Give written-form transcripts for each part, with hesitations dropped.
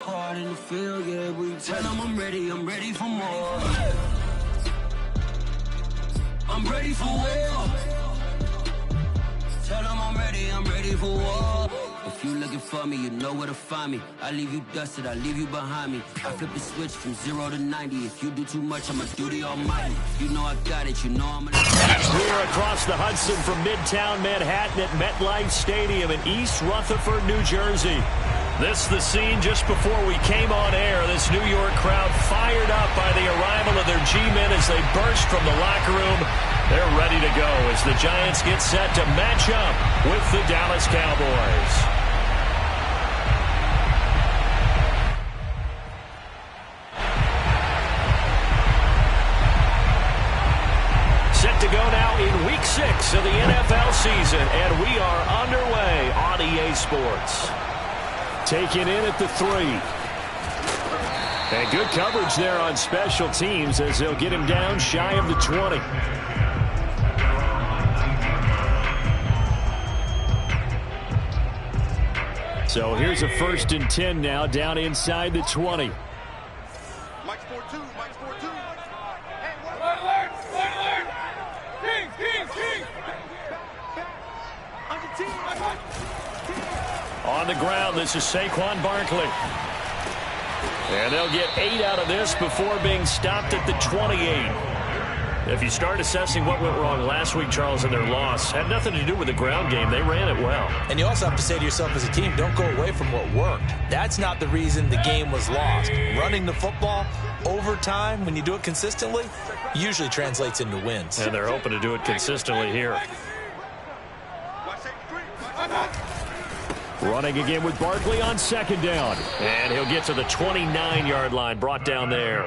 hard in the field, yeah, we tell them I'm ready for more. I'm ready for war. Tell them I'm ready for war. If you looking for me, you know where to find me. I leave you dusted, I leave you behind me. I flip the switch from 0 to 90. If you do too much, I'ma do the almighty. You know I got it, you know I'm gonna... We're across the Hudson from Midtown Manhattan at MetLife Stadium in East Rutherford, New Jersey. This the scene just before we came on air. This New York crowd fired up by the arrival of their G-men as they burst from the locker room. They're ready to go as the Giants get set to match up with the Dallas Cowboys. Set to go now in Week 6 of the NFL season, and we are underway on EA Sports. Taken in at the 3. And good coverage there on special teams as they'll get him down shy of the 20. So here's a 1st and 10 now down inside the 20. Mike's 4-2. Mike's 4-2. Hey, alert! King! On the team. On the ground, this is Saquon Barkley. And they'll get 8 out of this before being stopped at the 28. If you start assessing what went wrong last week, Charles, in their loss, had nothing to do with the ground game. They ran it well. And you also have to say to yourself as a team, don't go away from what worked. That's not the reason the game was lost. Running the football over time, when you do it consistently, usually translates into wins. And they're hoping to do it consistently here. Running again with Barkley on 2nd down. And he'll get to the 29-yard line, brought down there.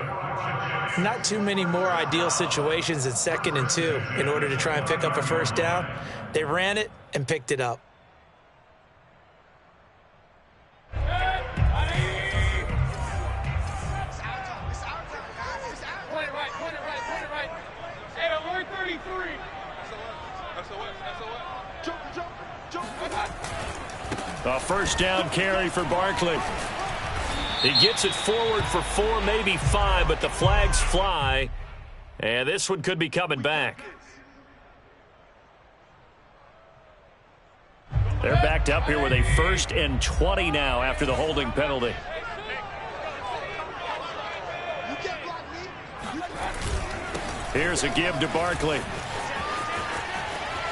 Not too many more ideal situations in 2nd and 2 in order to try and pick up a 1st down. They ran it and picked it up. A 1st down carry for Barkley. He gets it forward for 4, maybe 5, but the flags fly. And this one could be coming back. They're backed up here with a 1st and 20 now after the holding penalty. Here's a give to Barkley.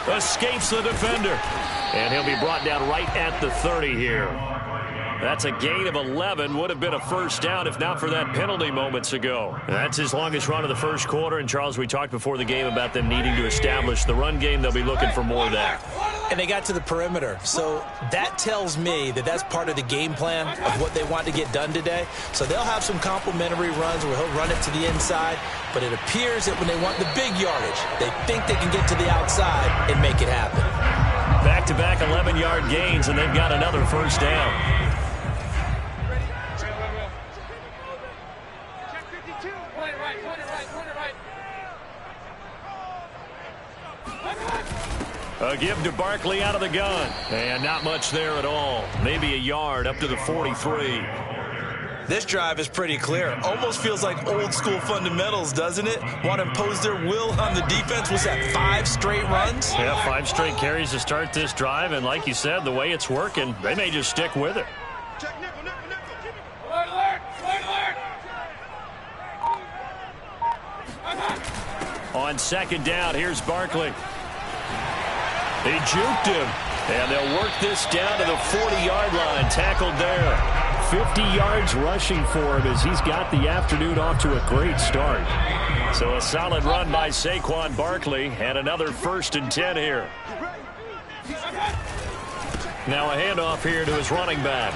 Escapes the defender. And he'll be brought down right at the 30 here. That's a gain of 11. Would have been a 1st down if not for that penalty moments ago. That's his longest run of the 1st quarter. And, Charles, we talked before the game about them needing to establish the run game. They'll be looking for more of that. And they got to the perimeter. So that tells me that that's part of the game plan of what they want to get done today. So they'll have some complementary runs where he'll run it to the inside. But it appears that when they want the big yardage, they think they can get to the outside and make it happen. Back-to-back 11-yard gains, and they've got another 1st down. A give to Barkley out of the gun. And not much there at all. Maybe a yard up to the 43. This drive is pretty clear. Almost feels like old school fundamentals, doesn't it? Want to impose their will on the defense. Was that 5 straight runs? Yeah, 5 straight carries to start this drive. And like you said, the way it's working, they may just stick with it. On 2nd down, here's Barkley. He juked him, and they'll work this down to the 40-yard line. Tackled there. 50 yards rushing for him as he's got the afternoon off to a great start. So a solid run by Saquon Barkley, and another 1st and 10 here. Now a handoff here to his running back.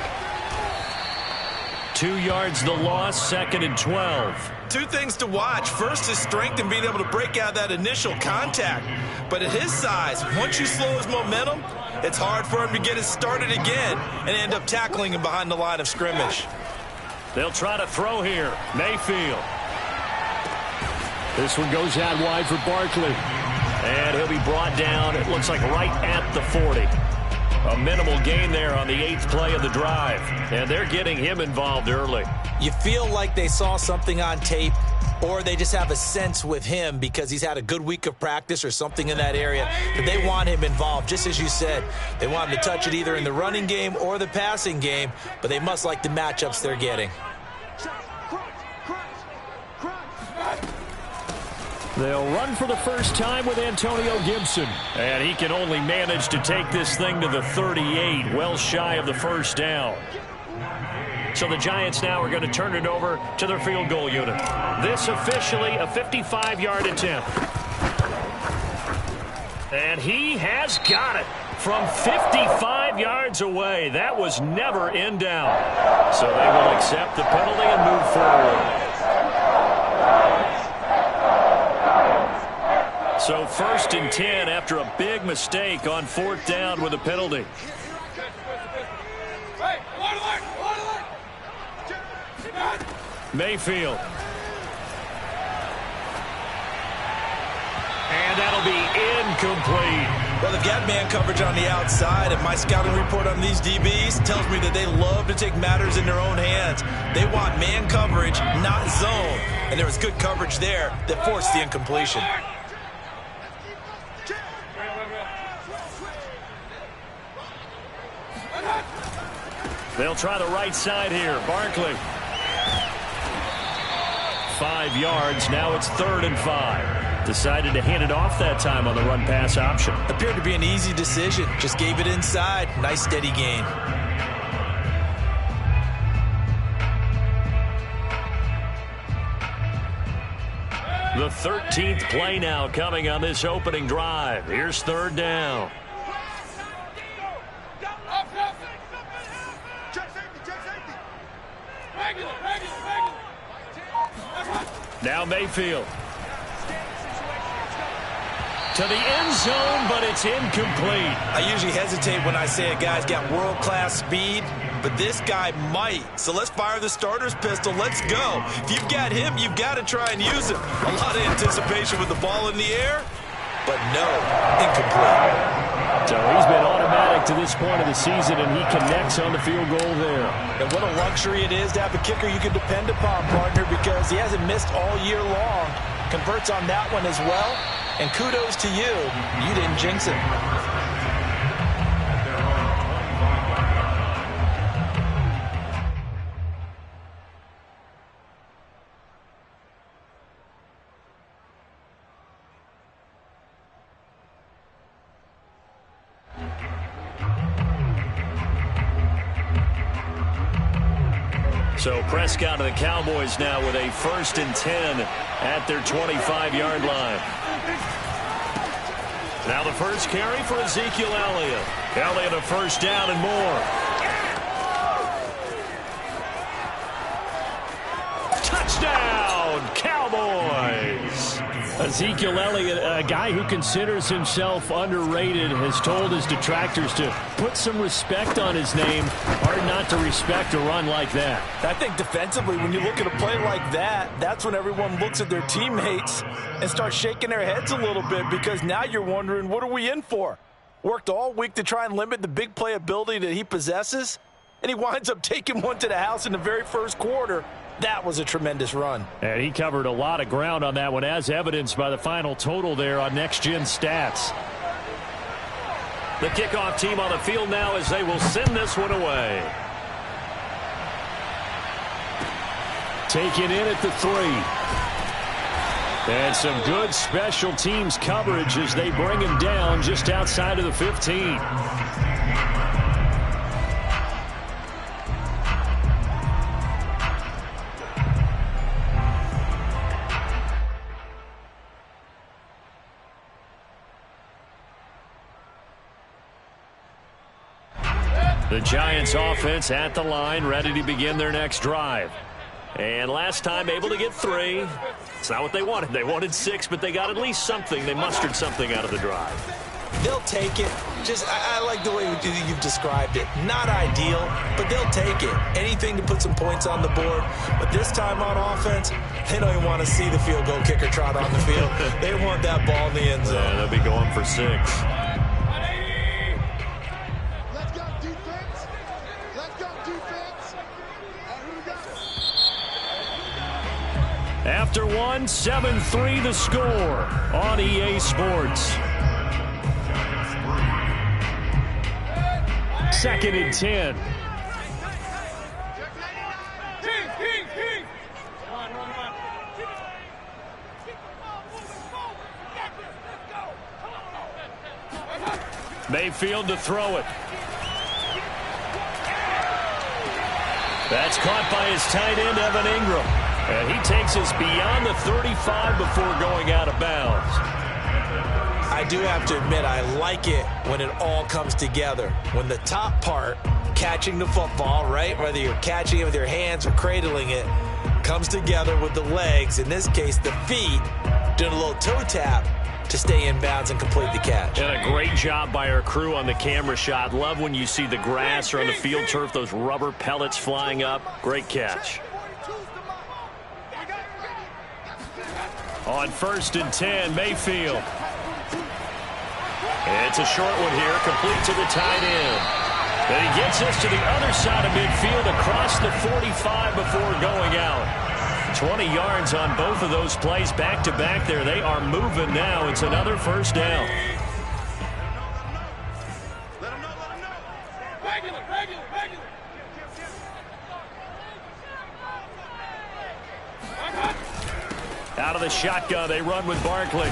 2 yards the loss, 2nd and 12. 2 things to watch. First, his strength and being able to break out that initial contact. But at his size, once you slow his momentum, it's hard for him to get it started again and end up tackling him behind the line of scrimmage. They'll try to throw here. Mayfield. This one goes out wide for Barkley. And he'll be brought down, it looks like right at the 40. A minimal gain there on the 8th play of the drive. And they're getting him involved early. You feel like they saw something on tape, or they just have a sense with him because he's had a good week of practice or something in that area that they want him involved. Just as you said, they want him to touch it either in the running game or the passing game, but they must like the matchups they're getting. They'll run for the first time with Antonio Gibson. And he can only manage to take this thing to the 38, well shy of the first down. So the Giants now are going to turn it over to their field goal unit. This officially a 55-yard attempt. And he has got it from 55 yards away. That was never in doubt. So they will accept the penalty and move forward. So 1st and 10 after a big mistake on 4th down with a penalty. Mayfield. And that'll be incomplete. Well, they've got man coverage on the outside, and my scouting report on these DBs tells me that they love to take matters in their own hands. They want man coverage, not zone. And there was good coverage there that forced the incompletion. They'll try the right side here. Barkley. 5 yards. Now it's 3rd and 5. Decided to hand it off that time on the run-pass option. Appeared to be an easy decision. Just gave it inside. Nice steady gain. The 13th play now coming on this opening drive. Here's 3rd down. Now Mayfield. To the end zone, but it's incomplete. I usually hesitate when I say a guy's got world-class speed, but this guy might. So let's fire the starter's pistol. Let's go. If you've got him, you've got to try and use him. A lot of anticipation with the ball in the air, but no, incomplete. So he's been automatic to this point of the season, and he connects on the field goal there. And what a luxury it is to have a kicker you can depend upon, partner, because he hasn't missed all year long. Converts on that one as well. And kudos to you. You didn't jinx it. So Prescott of the Cowboys now with a 1st and 10 at their 25-yard line. Now the first carry for Ezekiel Elliott. Elliott a 1st down and more. Touchdown, Cowboys! Ezekiel Elliott, a guy who considers himself underrated, has told his detractors to put some respect on his name. Hard not to respect a run like that. I think defensively, when you look at a play like that, that's when everyone looks at their teammates and starts shaking their heads a little bit, because now you're wondering, what are we in for? Worked all week to try and limit the big play ability that he possesses, and he winds up taking one to the house in the very first quarter. That was a tremendous run. And he covered a lot of ground on that one, as evidenced by the final total there on Next Gen Stats. The kickoff team on the field now as they will send this one away. Taken in at the 3. And some good special teams coverage as they bring him down just outside of the 15. The Giants offense at the line, ready to begin their next drive. And last time able to get 3. It's not what they wanted. They wanted 6, but they got at least something. They mustered something out of the drive. They'll take it. I like the way you've described it. Not ideal, but they'll take it. Anything to put some points on the board. But this time on offense, they don't even want to see the field goal kicker trot on the field. They want that ball in the end zone. Yeah, they'll be going for 6. After one, 7-3 the score on EA Sports. 2nd and 10. Mayfield to throw it. That's caught by his tight end, Evan Ingram. And he takes us beyond the 35 before going out of bounds. I do have to admit, I like it when it all comes together. When the top part, catching the football, right, whether you're catching it with your hands or cradling it, comes together with the legs, in this case the feet, doing a little toe tap to stay in bounds and complete the catch. And a great job by our crew on the camera shot. Love when you see the grass or on the field turf, those rubber pellets flying up. Great catch. On 1st and 10, Mayfield. It's a short one here, complete to the tight end. And he gets us to the other side of midfield across the 45 before going out. 20 yards on both of those plays back-to-back there. They are moving now. It's another first down. Out of the shotgun, they run with Barkley.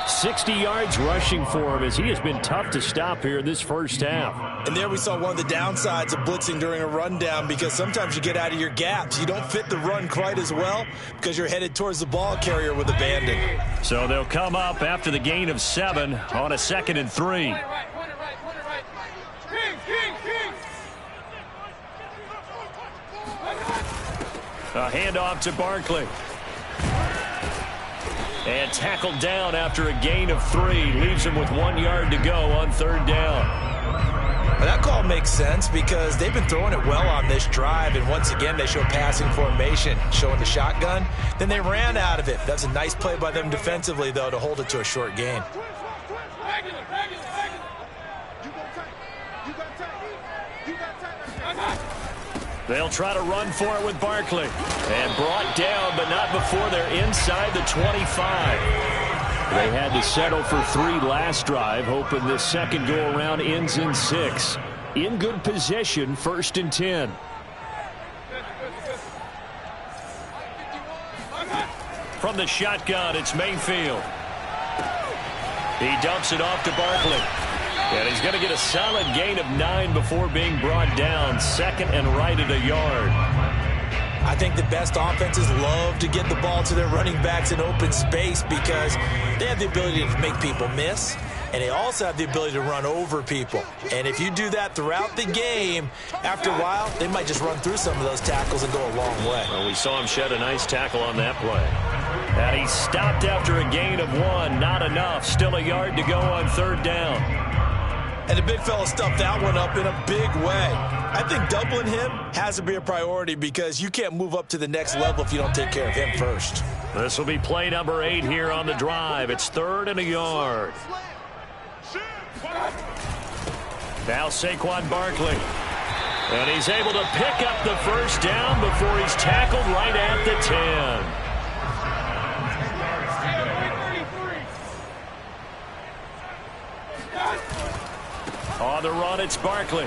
60 yards rushing for him as he has been tough to stop here in this first half. And there we saw one of the downsides of blitzing during a rundown, because sometimes you get out of your gaps. You don't fit the run quite as well because you're headed towards the ball carrier with abandon. So they'll come up after the gain of 7 on a 2nd and 3. A handoff to Barkley. And tackled down after a gain of 3. Leaves him with 1 yard to go on 3rd down. Well, that call makes sense because they've been throwing it well on this drive. And once again, they show passing formation, showing the shotgun. Then they ran out of it. That's a nice play by them defensively, though, to hold it to a short gain. They'll try to run for it with Barkley. And brought down, but not before they're inside the 25. They had to settle for 3 last drive, hoping this second go-around ends in 6. In good position, 1st and 10. From the shotgun, it's Mayfield. He dumps it off to Barkley. And he's going to get a solid gain of 9 before being brought down. 2nd and right at a yard. I think the best offenses love to get the ball to their running backs in open space because they have the ability to make people miss, and they also have the ability to run over people. And if you do that throughout the game, after a while, they might just run through some of those tackles and go a long way. Well, we saw him shed a nice tackle on that play. And he stopped after a gain of 1. Not enough. Still a yard to go on 3rd down. And the big fella stuffed that one up in a big way. I think doubling him has to be a priority because you can't move up to the next level if you don't take care of him first. This will be play number 8 here on the drive. It's 3rd and a yard. Now Saquon Barkley. And he's able to pick up the first down before he's tackled right at the 10. On the run, it's Barkley.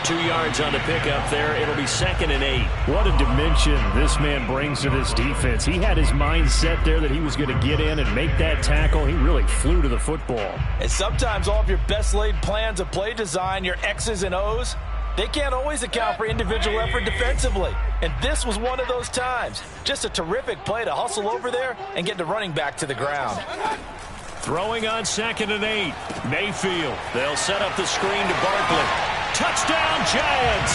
2 yards on the pickup there. It'll be 2nd and 8. What a dimension this man brings to this defense. He had his mind set there that he was going to get in and make that tackle. He really flew to the football. And sometimes all of your best laid plans of play design, your X's and O's, they can't always account for individual effort defensively. And this was one of those times. Just a terrific play to hustle over there and get the running back to the ground. Throwing on 2nd and 8. Mayfield. They'll set up the screen to Barkley. Touchdown, Giants!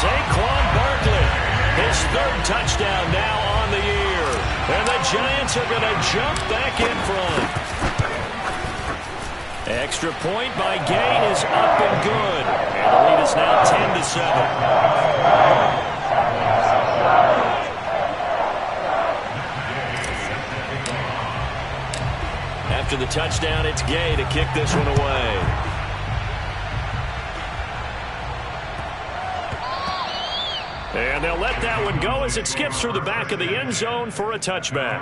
Saquon Barkley. His 3rd touchdown now on the year. And the Giants are going to jump back in front. Extra point by Gay is up and good. And the lead is now 10-7. After the touchdown, it's Gay to kick this one away. And they'll let that one go as it skips through the back of the end zone for a touchback.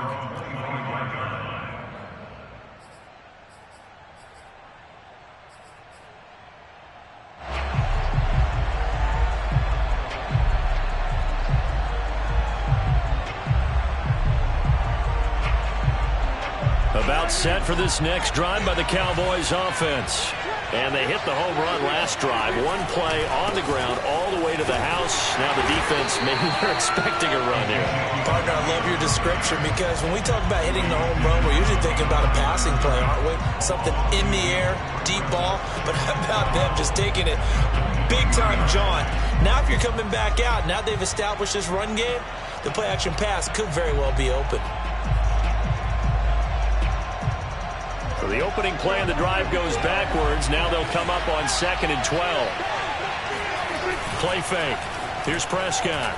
About set for this next drive by the Cowboys offense. And they hit the home run last drive. One play on the ground all the way to the house. Now the defense, maybe they're expecting a run here. Partner, I love your description because when we talk about hitting the home run, we're usually thinking about a passing play, aren't we? Something in the air, deep ball. But how about them just taking it big time, John? Now if you're coming back out, now they've established this run game, the play action pass could very well be open. So the opening play of the drive goes backwards. Now they'll come up on 2nd and 12. Play fake. Here's Prescott.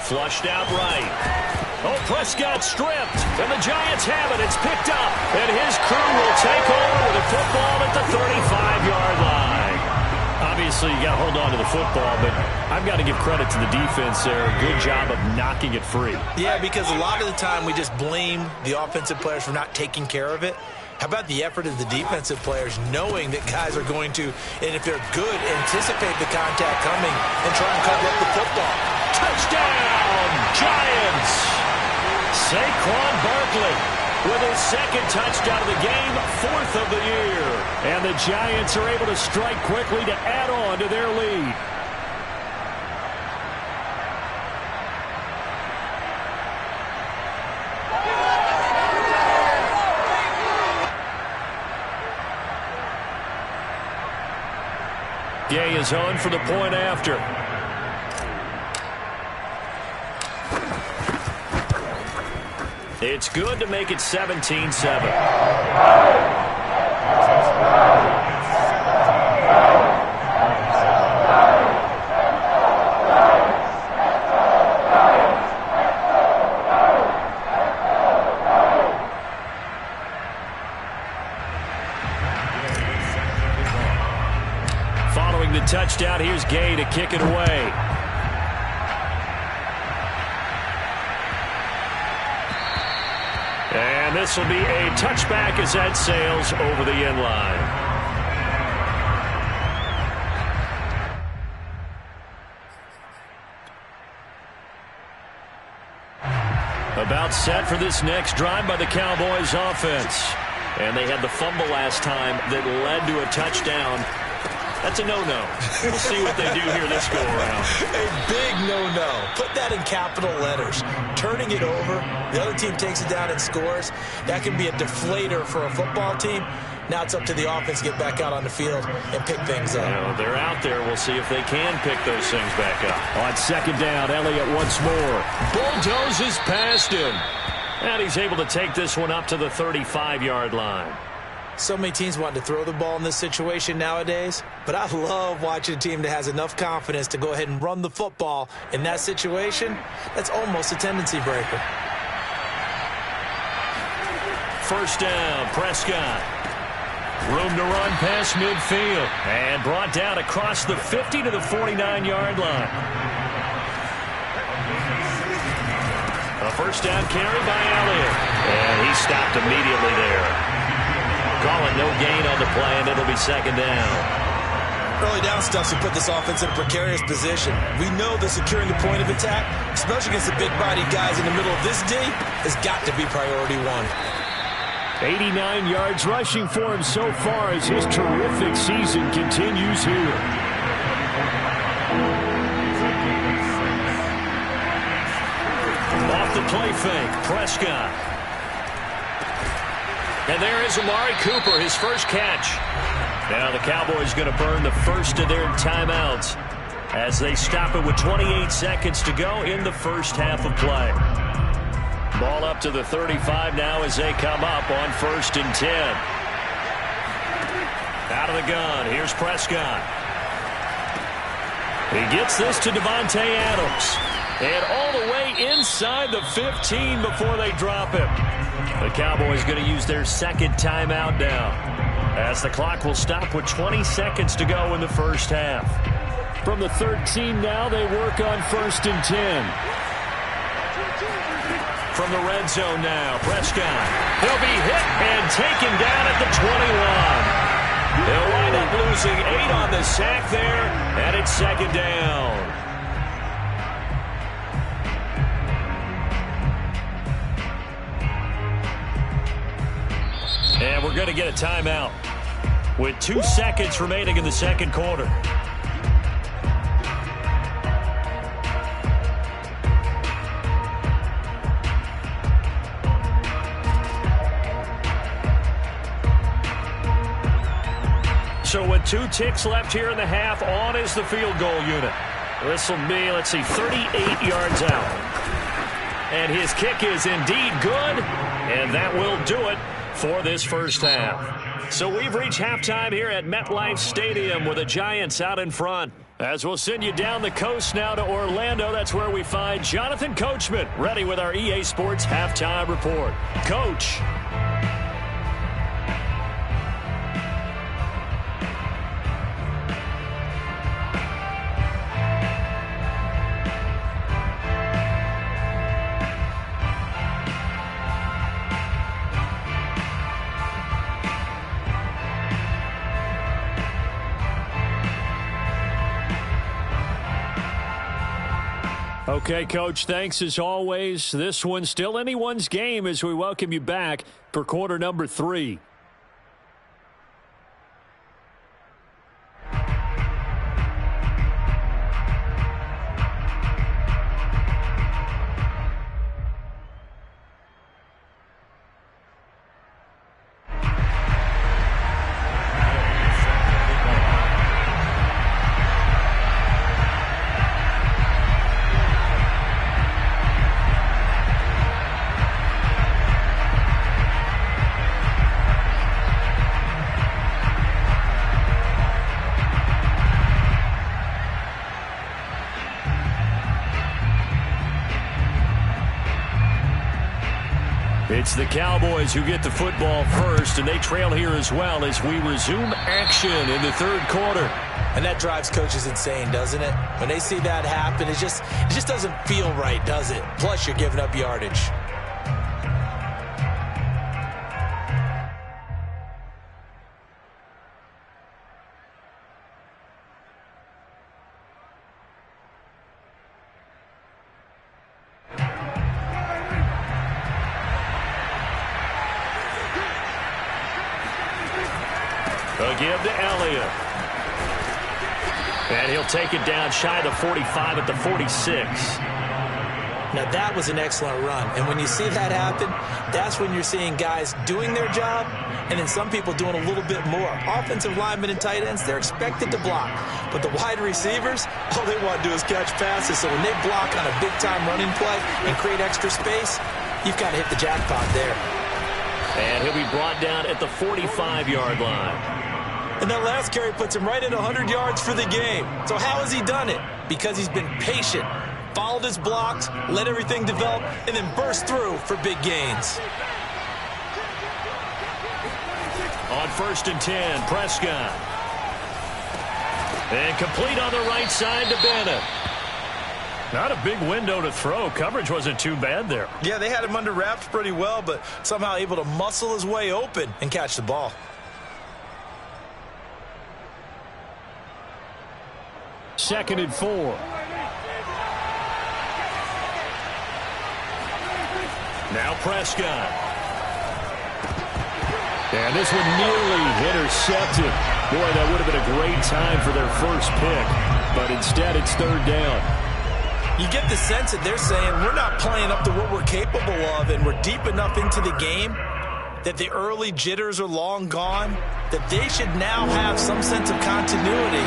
Flushed out right. Oh, Prescott stripped. And the Giants have it. It's picked up. And his crew will take over with a football at the 35-yard line. Obviously, you got to hold on to the football, but I've got to give credit to the defense there. Good job of knocking it free. Yeah, because a lot of the time we just blame the offensive players for not taking care of it. How about the effort of the defensive players knowing that guys are going to, and if they're good, anticipate the contact coming and try and cover up the football. Touchdown, Giants! Saquon Barkley with his second touchdown of the game, 4th of the year. And the Giants are able to strike quickly to add on to their lead. Gay is on for the point after. It's good to make it 17-7. Following the touchdown, here's Gay to kick it away. And this will be a touchback as that sails over the end line. About set for this next drive by the Cowboys offense. And they had the fumble last time that led to a touchdown. That's a no-no. We'll see what they do here this go-around. A big no-no. Put that in capital letters. Turning it over, the other team takes it down and scores. That can be a deflator for a football team. Now it's up to the offense to get back out on the field and pick things up. You know, they're out there. We'll see if they can pick those things back up. On 2nd down, Elliott once more. Bulldozes past him. And he's able to take this one up to the 35-yard line. So many teams want to throw the ball in this situation nowadays, but I love watching a team that has enough confidence to go ahead and run the football. In that situation, that's almost a tendency breaker. First down, Prescott. Room to run past midfield. And brought down across the 50 to the 49-yard line. A first down carry by Elliott. And he stopped immediately there. Calling no gain on the play, and it'll be 2nd down. Early down stuff to put this offense in a precarious position. We know that securing the point of attack, especially against the big-bodied guys in the middle of this D, has got to be priority one. 89 yards rushing for him so far as his terrific season continues here. Off the play fake, Prescott. And there is Amari Cooper, his first catch. Now the Cowboys going to burn the first of their timeouts as they stop it with 28 seconds to go in the first half of play. Ball up to the 35 now as they come up on 1st and 10. Out of the gun, here's Prescott. He gets this to Devontae Adams. And all the way inside the 15 before they drop him. The Cowboys going to use their 2nd timeout now, as the clock will stop with 20 seconds to go in the first half. From the 13 now, they work on 1st and 10. From the red zone now, Prescott. He'll be hit and taken down at the 21. They'll wind up losing 8 on the sack there, and it's 2nd down. And we're going to get a timeout with 2 seconds remaining in the 2nd quarter. So with 2 ticks left here in the half, on is the field goal unit. This will be, 38 yards out. And his kick is indeed good, and that will do it for this first half. So we've reached halftime here at MetLife Stadium with the Giants out in front. As we'll send you down the coast now to Orlando, that's where we find Jonathan Coachman ready with our EA Sports halftime report. Coach. Okay, Coach, thanks as always. This one's still anyone's game as we welcome you back for quarter number 3. It's the Cowboys who get the football first, and they trail here as well as we resume action in the 3rd quarter. And that drives coaches insane, doesn't it? When they see that happen, it just doesn't feel right, does it? Plus, you're giving up yardage. A give to Elliott. And he'll take it down shy of the 45 at the 46. Now, that was an excellent run. And when you see that happen, that's when you're seeing guys doing their job and then some people doing a little bit more. Offensive linemen and tight ends, they're expected to block. But the wide receivers, all they want to do is catch passes. So when they block on a big-time running play and create extra space, you've got to hit the jackpot there. And he'll be brought down at the 45-yard line. And that last carry puts him right at 100 yards for the game. So how has he done it? Because he's been patient, followed his blocks, let everything develop, and then burst through for big gains. On 1st and 10, Prescott. And complete on the right side to Bennett. Not a big window to throw. Coverage wasn't too bad there. Yeah, they had him under wraps pretty well, but somehow able to muscle his way open and catch the ball. 2nd and 4. Now Prescott. And this one nearly intercepted. Boy, that would have been a great time for their first pick. But instead, it's 3rd down. You get the sense that they're saying we're not playing up to what we're capable of, and we're deep enough into the game that the early jitters are long gone, that they should now have some sense of continuity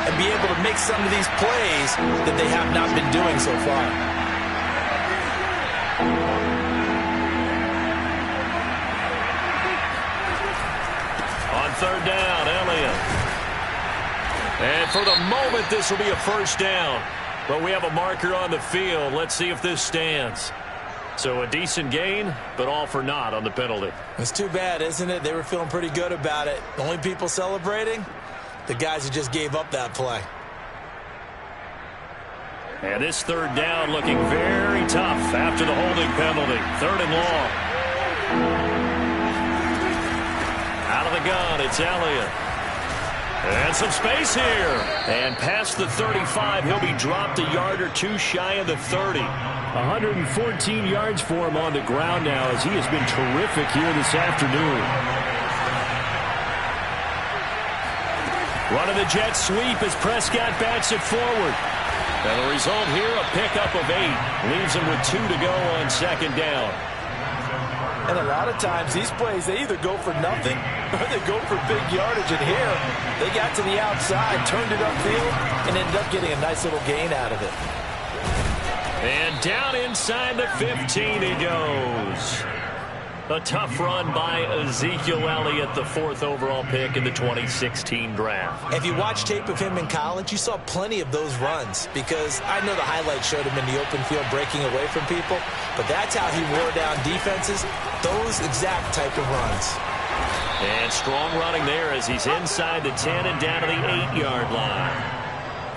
and be able to make some of these plays that they have not been doing so far. On 3rd down, Elliott. And for the moment, this will be a 1st down. But we have a marker on the field. Let's see if this stands. So a decent gain, but all for naught on the penalty. It's too bad, isn't it? They were feeling pretty good about it. The only people celebrating, the guys who just gave up that play. And this third down looking very tough after the holding penalty. 3rd and long. Out of the gun, it's Elliott. And some space here. And past the 35, he'll be dropped a yard or two shy of the 30. 114 yards for him on the ground now as he has been terrific here this afternoon. Running the jet sweep as Prescott bats it forward. And the result here, a pickup of 8. Leaves him with 2 to go on 2nd down. And a lot of times these plays, they either go for nothing or they go for big yardage. And here, they got to the outside, turned it upfield, and ended up getting a nice little gain out of it. And down inside the 15 he goes. A tough run by Ezekiel Elliott, the 4th overall pick in the 2016 draft. If you watch tape of him in college, you saw plenty of those runs because I know the highlights showed him in the open field breaking away from people, but that's how he wore down defenses, those exact type of runs. And strong running there as he's inside the 10 and down to the 8-yard line.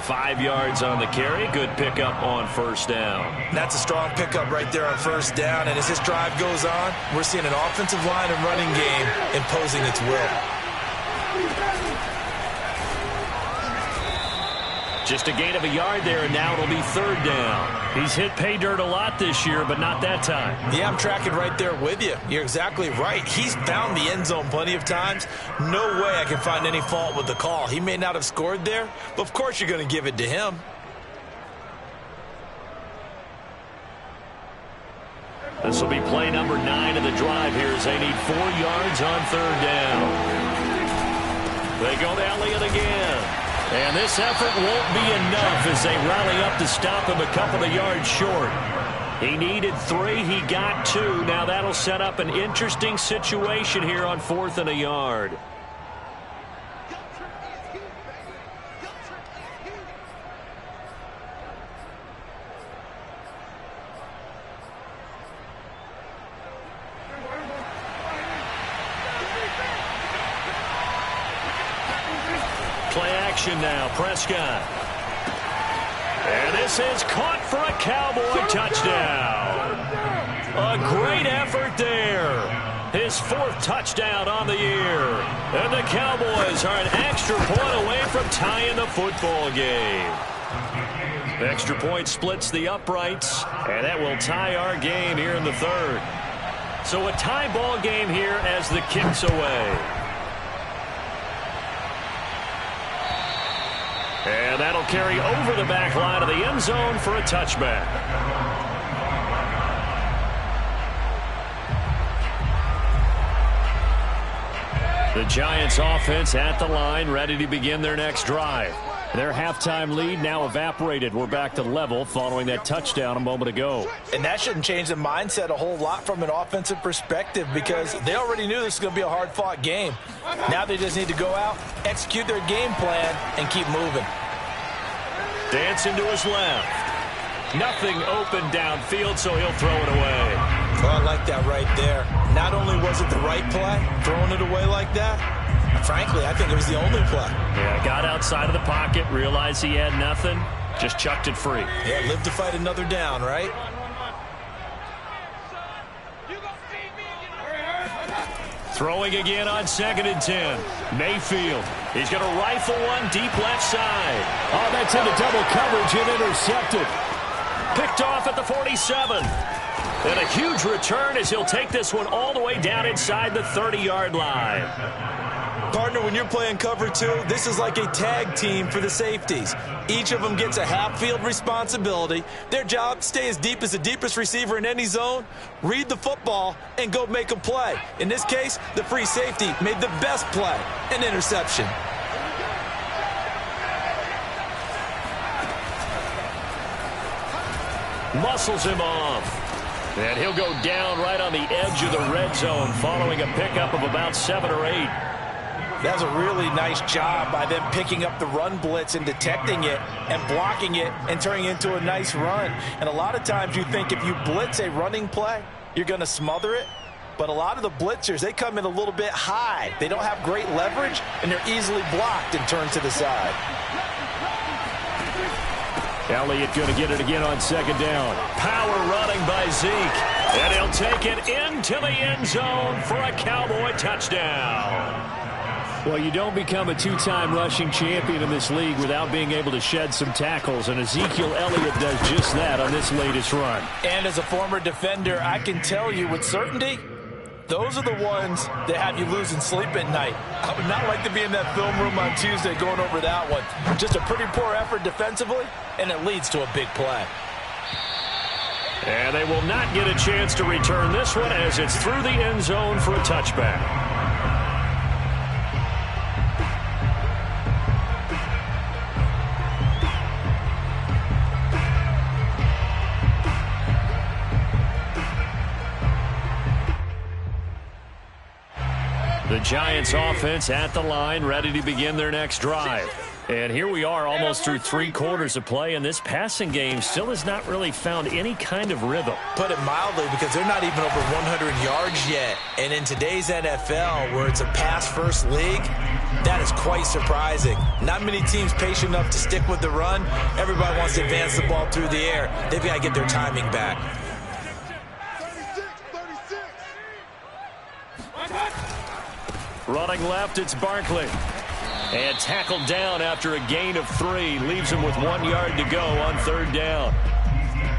5 yards on the carry. Good pickup on 1st down. That's a strong pickup right there on 1st down. And as this drive goes on, we're seeing an offensive line and running game imposing its will. Just a gain of a yard there, and now it'll be 3rd down. He's hit pay dirt a lot this year, but not that time. Yeah, I'm tracking right there with you. You're exactly right. He's found the end zone plenty of times. No way I can find any fault with the call. He may not have scored there, but of course you're going to give it to him. This will be play number 9 of the drive here as they need 4 yards on 3rd down. They go to Elliott again. And this effort won't be enough as they rally up to stop him a couple of yards short. He needed 3. He got 2. Now that'll set up an interesting situation here on 4th and a yard. Play action now, Prescott. And this is caught for a Cowboy touchdown. A great effort there. His 4th touchdown on the year. And the Cowboys are an extra point away from tying the football game. The extra point splits the uprights, and that will tie our game here in the 3rd. So a tie ball game here as the kick's away. And that'll carry over the back line of the end zone for a touchback. The Giants offense at the line, ready to begin their next drive. Their halftime lead now evaporated. We're back to level following that touchdown a moment ago. And that shouldn't change the mindset a whole lot from an offensive perspective because they already knew this was going to be a hard-fought game. Now they just need to go out, execute their game plan, and keep moving. Dancing to his left. Nothing open downfield, so he'll throw it away. Oh, I like that right there. Not only was it the right play, throwing it away like that, frankly, I think it was the only play. Yeah, got outside of the pocket, realized he had nothing, just chucked it free. Yeah, live to fight another down, right? Throwing again on 2nd and 10. Mayfield. He's going to rifle one deep left side. Oh, that's into double coverage and intercepted. Picked off at the 47. And a huge return as he'll take this one all the way down inside the 30-yard line. Partner, when you're playing cover 2, this is like a tag team for the safeties. Each of them gets a half-field responsibility. Their job, stay as deep as the deepest receiver in any zone, read the football, and go make a play. In this case, the free safety made the best play, an interception. Muscles him off. And he'll go down right on the edge of the red zone following a pickup of about 7 or 8. That was a really nice job by them picking up the run blitz and detecting it and blocking it and turning it into a nice run. And a lot of times you think if you blitz a running play, you're going to smother it. But a lot of the blitzers, they come in a little bit high. They don't have great leverage, and they're easily blocked and turned to the side. Elliott going to get it again on second down. Power running by Zeke. And he'll take it into the end zone for a Cowboy touchdown. Well, you don't become a two-time rushing champion in this league without being able to shed some tackles, and Ezekiel Elliott does just that on this latest run. And as a former defender, I can tell you with certainty, those are the ones that have you losing sleep at night. I would not like to be in that film room on Tuesday going over that one. Just a pretty poor effort defensively, and it leads to a big play. And they will not get a chance to return this one as it's through the end zone for a touchback. The Giants offense at the line, ready to begin their next drive. And here we are almost through 3 quarters of play, and this passing game still has not really found any kind of rhythm. Put it mildly, because they're not even over 100 yards yet. And in today's NFL, where it's a pass-first league, that is quite surprising. Not many teams patient enough to stick with the run. Everybody wants to advance the ball through the air. They've got to get their timing back. 36. Running left, it's Barkley. And tackled down after a gain of 3. Leaves him with 1 yard to go on third down.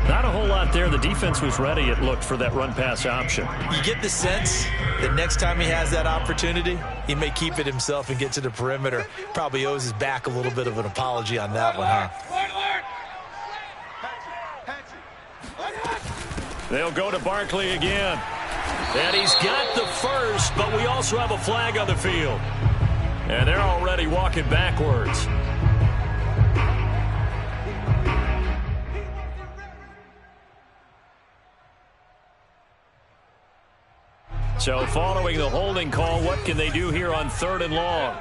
Not a whole lot there. The defense was ready, it looked, for that run-pass option. You get the sense that next time he has that opportunity, he may keep it himself and get to the perimeter. Probably owes his back a little bit of an apology on that one, huh? They'll go to Barkley again. And he's got the first, but we also have a flag on the field. And they're already walking backwards. So following the holding call, what can they do here on 3rd and long?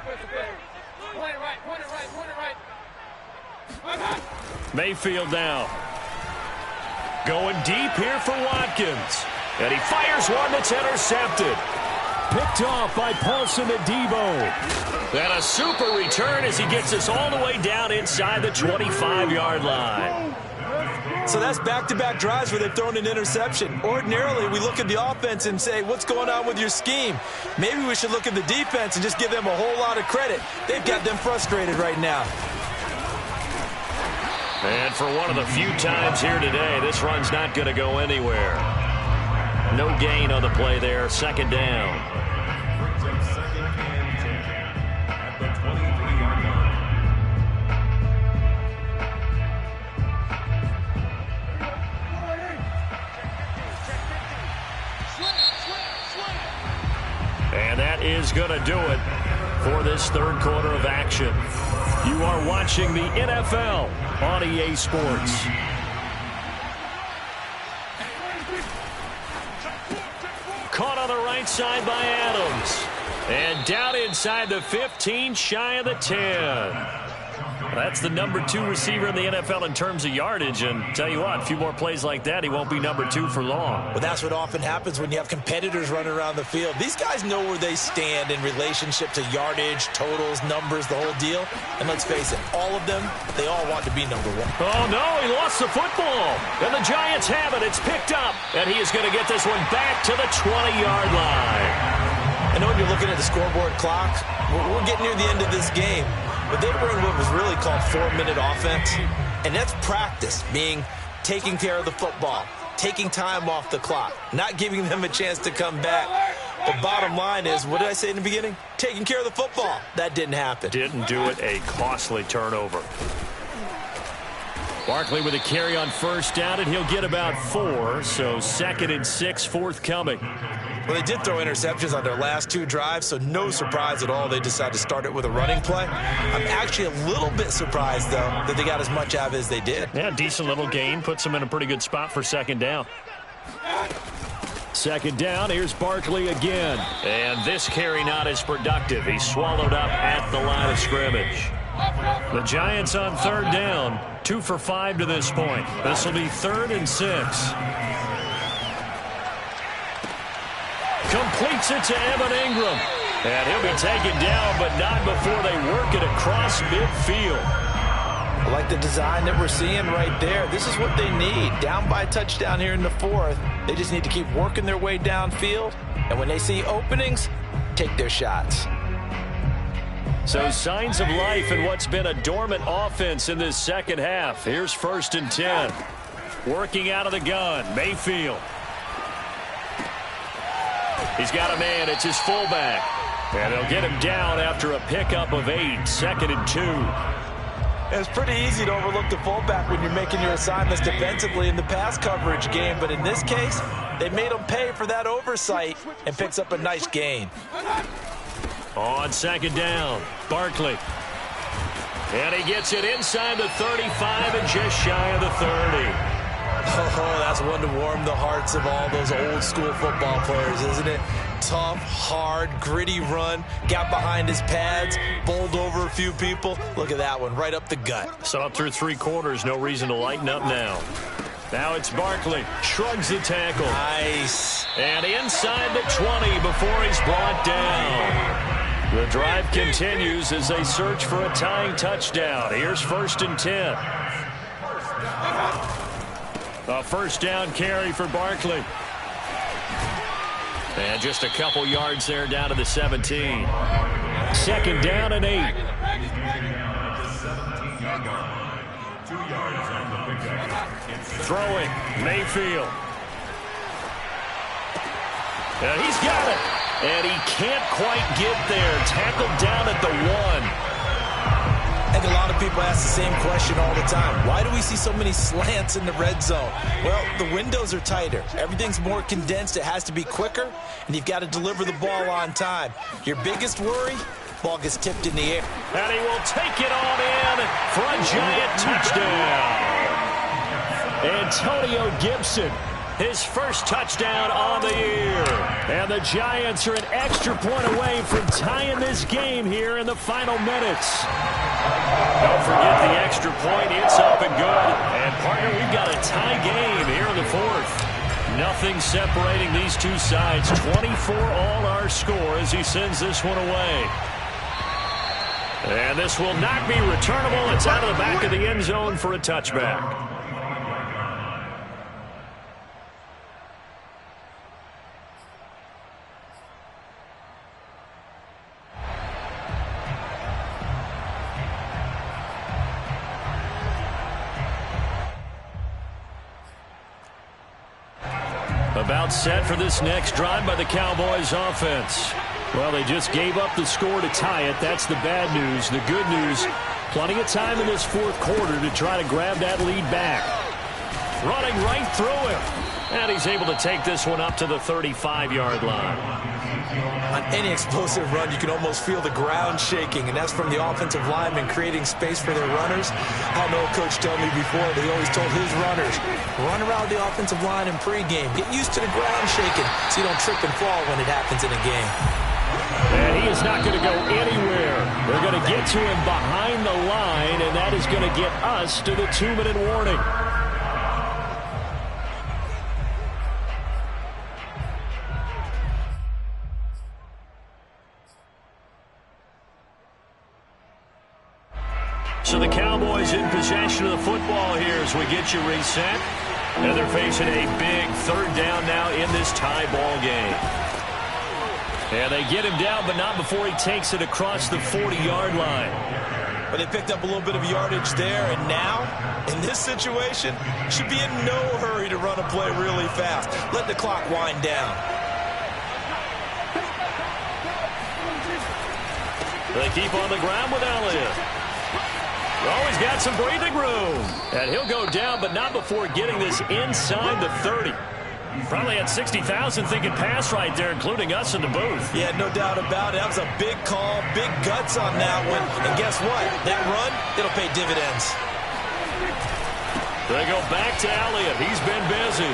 Mayfield now. Going deep here for Watkins. And he fires one that's intercepted. Picked off by Paulson Adebo. And a super return as he gets us all the way down inside the 25-yard line. So that's back-to-back drives where they've thrown an interception. Ordinarily, we look at the offense and say, what's going on with your scheme? Maybe we should look at the defense and just give them a whole lot of credit. They've got them frustrated right now. And for one of the few times here today, this run's not going to go anywhere. No gain on the play there. 2nd down. And that is going to do it for this 3rd quarter of action. You are watching the NFL on EA Sports. Caught on the right side by Adams. And down inside the 15, shy of the 10. That's the number 2 receiver in the NFL in terms of yardage. And tell you what, a few more plays like that, he won't be number 2 for long. Well, that's what often happens when you have competitors running around the field. These guys know where they stand in relationship to yardage, totals, numbers, the whole deal. And let's face it, all of them, they all want to be number 1. Oh, no, he lost the football. And the Giants have it. It's picked up. And he is going to get this one back to the 20-yard line. I know when you're looking at the scoreboard clock, we're getting near the end of this game. But they were in what was really called 4-minute offense. And that's practice, meaning taking care of the football, taking time off the clock, not giving them a chance to come back. The bottom line is, what did I say in the beginning? Taking care of the football. That didn't happen. Didn't do it. A costly turnover. Barkley with a carry on 1st down, and he'll get about 4. So 2nd and 6 forthcoming. Well, they did throw interceptions on their last 2 drives, so no surprise at all they decided to start it with a running play. I'm actually a little bit surprised, though, that they got as much out of it as they did. Yeah, decent little gain. Puts them in a pretty good spot for 2nd down. 2nd down, here's Barkley again. And this carry not as productive. He's swallowed up at the line of scrimmage. The Giants on 3rd down. 2 for 5 to this point. This will be 3rd and 6. Completes it to Evan Ingram. And he'll be taken down, but not before they work it across midfield. I like the design that we're seeing right there. This is what they need. Down by a touchdown here in the fourth. They just need to keep working their way downfield. And when they see openings, take their shots. So signs of life in what's been a dormant offense in this second half. Here's 1st and 10. Working out of the gun, Mayfield. He's got a man. It's his fullback. And they'll get him down after a pickup of 8. 2nd and 2. It's pretty easy to overlook the fullback when you're making your assignments defensively in the pass coverage game. But in this case, they made him pay for that oversight and picks up a nice gain. On 2nd down, Barkley. And he gets it inside the 35 and just shy of the 30. Oh, that's one to warm the hearts of all those old school football players, isn't it? Tough, hard, gritty run, got behind his pads, bowled over a few people. Look at that one, right up the gut. So up through 3 quarters, no reason to lighten up now. Now it's Barkley, shrugs the tackle. Nice. And inside the 20 before he's brought down. The drive continues as they search for a tying touchdown. Here's 1st and 10. A 1st down carry for Barkley. And just a couple yards there down to the 17. 2nd down and 8. Throwing, Mayfield. And he's got it. And he can't quite get there. Tackled down at the 1. I think a lot of people ask the same question all the time. Why do we see so many slants in the red zone? Well, the windows are tighter. Everything's more condensed. It has to be quicker, and you've got to deliver the ball on time. Your biggest worry, ball gets tipped in the air. And he will take it on in for a giant touchdown. Antonio Gibson, his first touchdown on the year. And the Giants are an extra point away from tying this game here in the final minutes. Don't forget the extra point. It's up and good. And, partner, we've got a tie game here in the 4th. Nothing separating these two sides. 24 all our score as he sends this one away. And this will not be returnable. It's out of the back of the end zone for a touchback. About set for this next drive by the Cowboys offense. Well, they just gave up the score to tie it. That's the bad news. The good news, plenty of time in this 4th quarter to try to grab that lead back. Running right through him. And he's able to take this one up to the 35-yard line. On any explosive run, you can almost feel the ground shaking, and that's from the offensive linemen creating space for their runners. I know a coach told me before, they always told his runners, run around the offensive line in pregame. Get used to the ground shaking so you don't trip and fall when it happens in a game. And he is not going to go anywhere. They're going to get to him behind the line, and that is going to get us to the 2-minute warning. So the Cowboys in possession of the football here as we get you reset. And they're facing a big 3rd down now in this tie ball game. And they get him down, but not before he takes it across the 40-yard line. But they picked up a little bit of yardage there, and now, in this situation, should be in no hurry to run a play really fast. Let the clock wind down. They keep on the ground with Elliott. Oh, he's got some breathing room. And he'll go down, but not before getting this inside the 30. Probably had 60,000 thinking pass right there, including us in the booth. Yeah, no doubt about it. That was a big call, big guts on that one. And guess what? That run, it'll pay dividends. They go back to Elliott. He's been busy.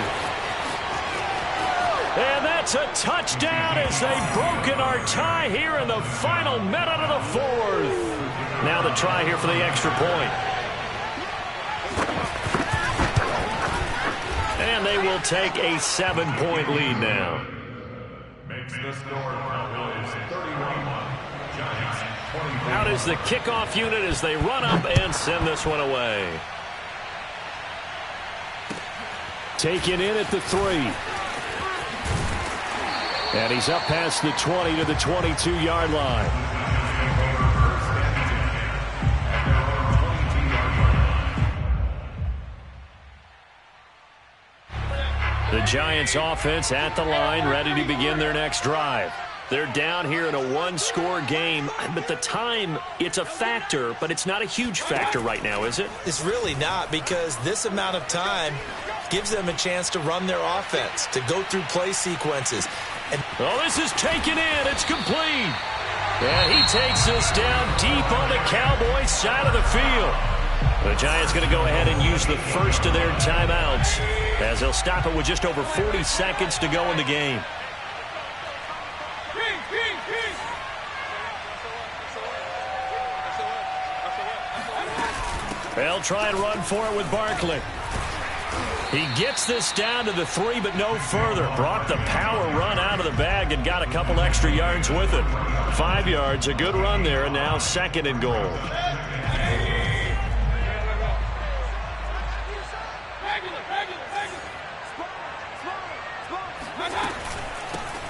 And that's a touchdown as they've broken our tie here in the final minute of the 4th. Now the try here for the extra point. And they will take a 7-point lead now. Makes the score now is 31. Out is the kickoff unit as they run up and send this one away. Taken in at the 3. And he's up past the 20 to the 22-yard line. The Giants offense at the line, ready to begin their next drive. They're down here in a one-score game, but the time, it's a factor, but it's not a huge factor right now, is it? It's really not, because this amount of time gives them a chance to run their offense, to go through play sequences. And this is taken in. It's complete. And he takes this down deep on the Cowboys side of the field. The Giants going to go ahead and use the first of their timeouts as they'll stop it with just over 40 seconds to go in the game. They'll try and run for it with Barkley. He gets this down to the 3, but no further. Brought the power run out of the bag and got a couple extra yards with it. 5 yards, a good run there, and now 2nd and goal.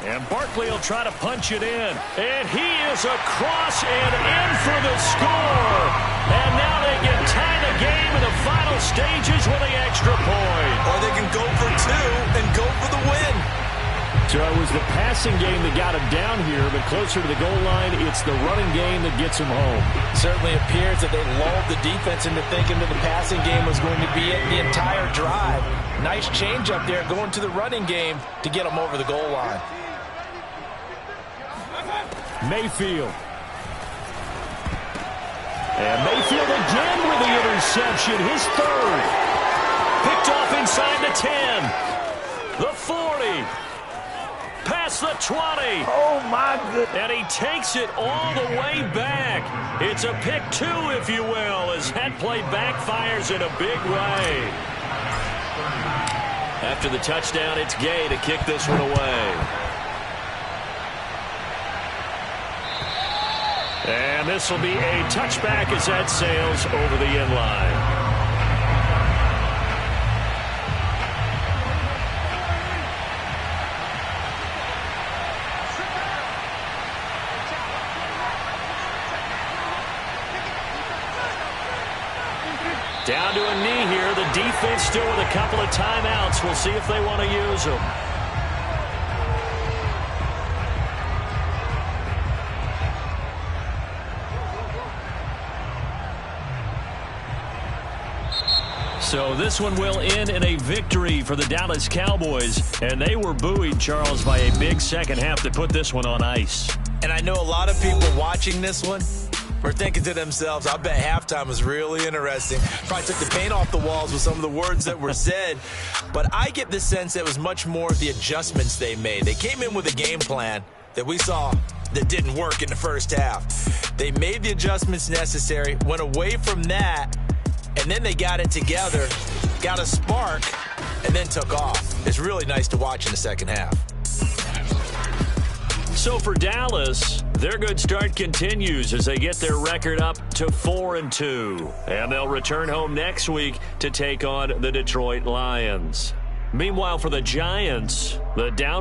And Barkley will try to punch it in. And he is across and in for the score. And now they can tie the game in the final stages with the extra point. Or they can go for 2 and go for the win. So it was the passing game that got him down here, but closer to the goal line, it's the running game that gets him home. Certainly appears that they lulled the defense into thinking that the passing game was going to be it the entire drive. Nice change up there going to the running game to get them over the goal line. Mayfield. And Mayfield again with the interception, his 3rd. Picked off inside the 10. The 40. Past the 20. Oh, my goodness. And he takes it all the way back. It's a pick 2, if you will, as that play backfires in a big way. After the touchdown, it's Gay to kick this one away. And this will be a touchback as that sails over the end line. Down to a knee here. The defense still with a couple of timeouts. We'll see if they want to use them. So this one will end in a victory for the Dallas Cowboys. And they were buoyed, Charles, by a big second half to put this one on ice. And I know a lot of people watching this one were thinking to themselves, I bet halftime was really interesting. Probably took the paint off the walls with some of the words that were said. But I get the sense that it was much more of the adjustments they made. They came in with a game plan that we saw that didn't work in the first half. They made the adjustments necessary, went away from that, and then they got it together, got a spark, and then took off. It's really nice to watch in the second half. So for Dallas, their good start continues as they get their record up to 4-2. And they'll return home next week to take on the Detroit Lions. Meanwhile, for the Giants, the down